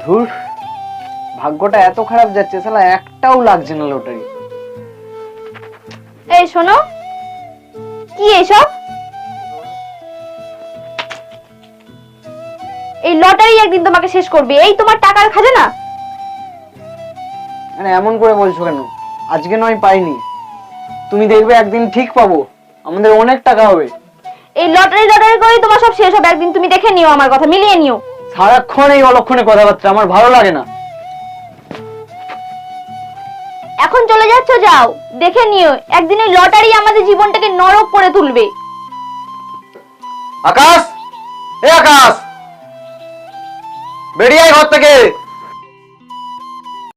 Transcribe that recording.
ধুর, ভাগ্যটা এত খারাপ যাচ্ছে, শালা একটাও লাগছে না লটারি। এই শোনো, কি এসব? এই লটারি একদিন তোমাকে শেষ করবে, এই তোমার টাকার খাজানা। মানে এমন করে বলছো কেন? আজকে নয় পাইনি, তুমি দেখবে একদিন ঠিক পাবো, আমাদের অনেক টাকা হবে। এই লটারি লটারি করেই তোমার সব শেষ হবে একদিন, তুমি দেখে নিও, আমার কথা মিলিয়ে নিও। সারাক্ষণ এই অলক্ষণে কথাবার্তা আমার ভালো লাগে না। এখন চলে যাচ্ছ, যাও, দেখে নিও একদিন এই লটারি আমাদের জীবনটাকে নরক করে তুলবে। আকাশ, এ আকাশ, বেরিয়ে আয় ঘর থেকে।